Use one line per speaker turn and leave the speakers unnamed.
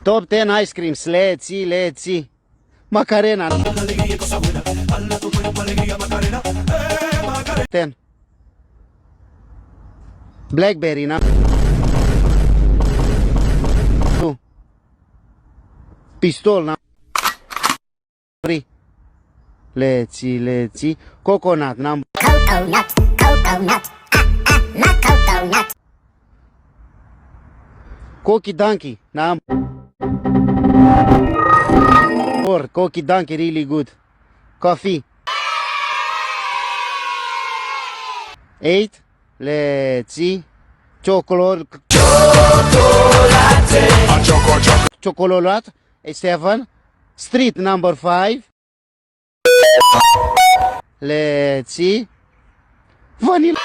Top 10 ice creams. Let's see. Macarena. 10. Blackberry, na? 2. Pistol, na? 3. Let's see. Coconut, number.
Coconut, not coconut.
Cokie Donkey, number 4. Cokie Donkey, really good. Coffee. 8. Let's see. Chocolate. 7. Street, number 5. Let's see. Vanilla.